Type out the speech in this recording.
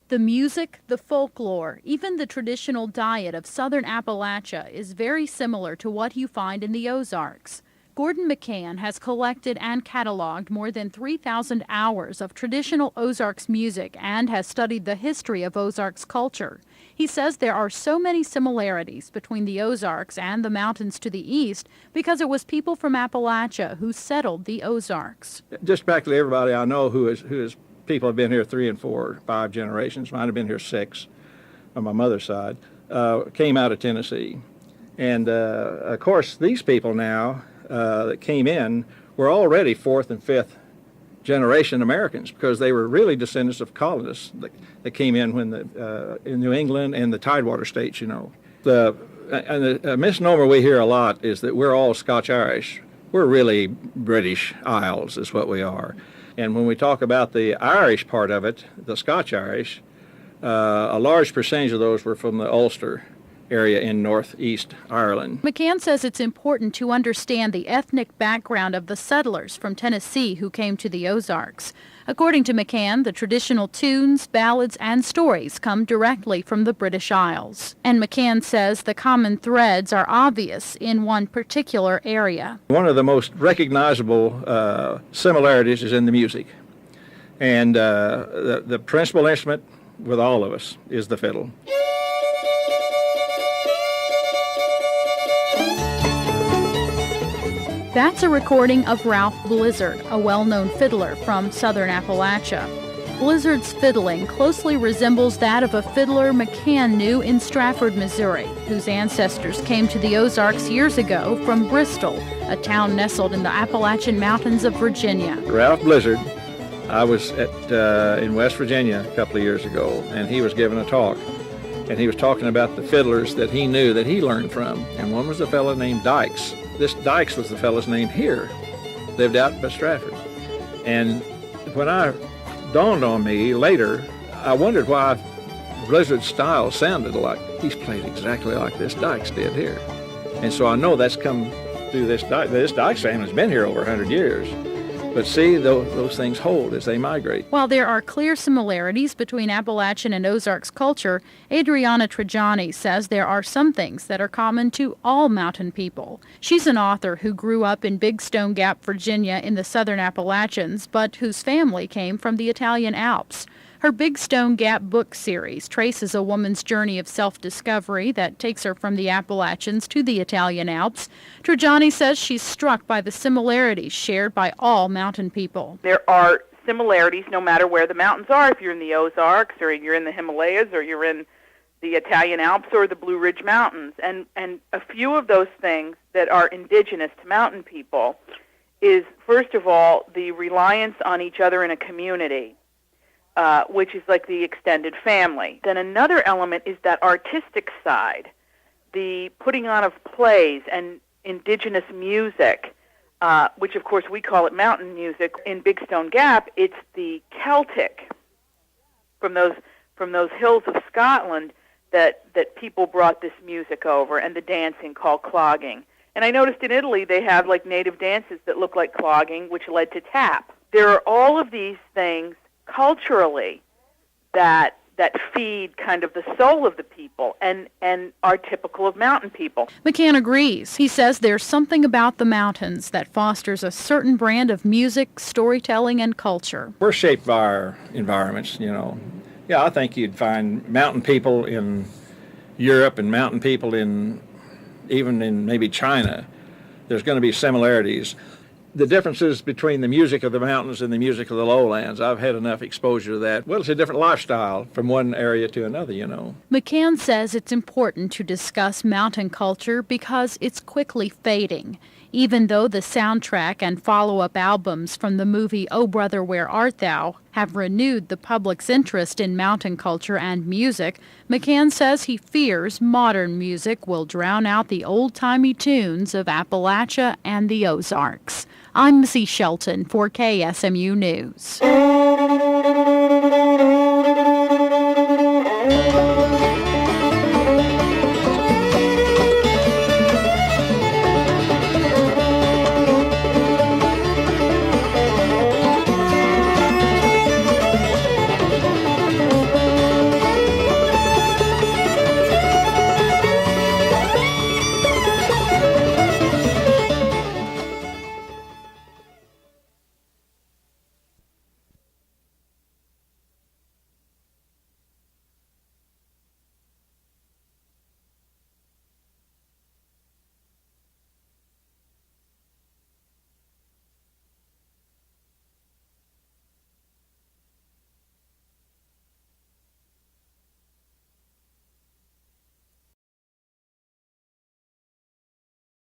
The music, the folklore, even the traditional diet of southern Appalachia is very similar to what you find in the Ozarks. Gordon McCann has collected and cataloged more than 3,000 hours of traditional Ozarks music and has studied the history of Ozarks culture. He says there are so many similarities between the Ozarks and the mountains to the east because it was people from Appalachia who settled the Ozarks. Just practically everybody I know who is people have been here 3 and 4, 5 generations, might have been here 6 on my mother's side, came out of Tennessee. And of course, these people now that came in were already 4th and 5th generation Americans because they were really descendants of colonists that came in when in New England and the Tidewater states, you know. The misnomer we hear a lot is that we're all Scotch-Irish. We're really British Isles is what we are. And when we talk about the Irish part of it, the Scotch-Irish, a large percentage of those were from the Ulster area in northeast Ireland. McCann says it's important to understand the ethnic background of the settlers from Tennessee who came to the Ozarks. According to McCann, the traditional tunes, ballads, and stories come directly from the British Isles. And McCann says the common threads are obvious in one particular area. One of the most recognizable similarities is in the music. And the principal instrument with all of us is the fiddle. That's a recording of Ralph Blizzard, a well-known fiddler from southern Appalachia. Blizzard's fiddling closely resembles that of a fiddler McCann knew in Strafford, Missouri, whose ancestors came to the Ozarks years ago from Bristol, a town nestled in the Appalachian Mountains of Virginia. Ralph Blizzard, I was in West Virginia a couple of years ago, and he was giving a talk. And he was talking about the fiddlers that he knew, that he learned from. And one was a fellow named Dykes. This Dykes was the fellow's name here, lived out by Strafford. And when I dawned on me later, I wondered why Blizzard's style sounded like he's played exactly like this Dykes did here. And so I know that's come through this Dykes. This Dykes family's been here over 100 years. But see, those things hold as they migrate. While there are clear similarities between Appalachian and Ozarks culture, Adriana Trajani says there are some things that are common to all mountain people. She's an author who grew up in Big Stone Gap, Virginia in the southern Appalachians, but whose family came from the Italian Alps. Her Big Stone Gap book series traces a woman's journey of self-discovery that takes her from the Appalachians to the Italian Alps. Trajani says she's struck by the similarities shared by all mountain people. There are similarities no matter where the mountains are. If you're in the Ozarks or you're in the Himalayas or you're in the Italian Alps or the Blue Ridge Mountains. And a few of those things that are indigenous to mountain people is, first of all, the reliance on each other in a community. Which is like the extended family. Then another element is that artistic side, the putting on of plays and indigenous music, which of course we call it mountain music. In Big Stone Gap, it's the Celtic from those hills of Scotland that people brought this music over, and the dancing called clogging. And I noticed in Italy they have like native dances that look like clogging, which led to tap. There are all of these things culturally that feed kind of the soul of the people and are typical of mountain people. McCann agrees. He says there's something about the mountains that fosters a certain brand of music, storytelling, and culture. We're shaped by our environments, you know. Yeah, I think you'd find mountain people in Europe and mountain people even in maybe China. There's going to be similarities. The differences between the music of the mountains and the music of the lowlands, I've had enough exposure to that. Well, it's a different lifestyle from one area to another, you know. McCann says it's important to discuss mountain culture because it's quickly fading. Even though the soundtrack and follow-up albums from the movie Oh Brother, Where Art Thou have renewed the public's interest in mountain culture and music, McCann says he fears modern music will drown out the old-timey tunes of Appalachia and the Ozarks. I'm Missy Shelton for KSMU News.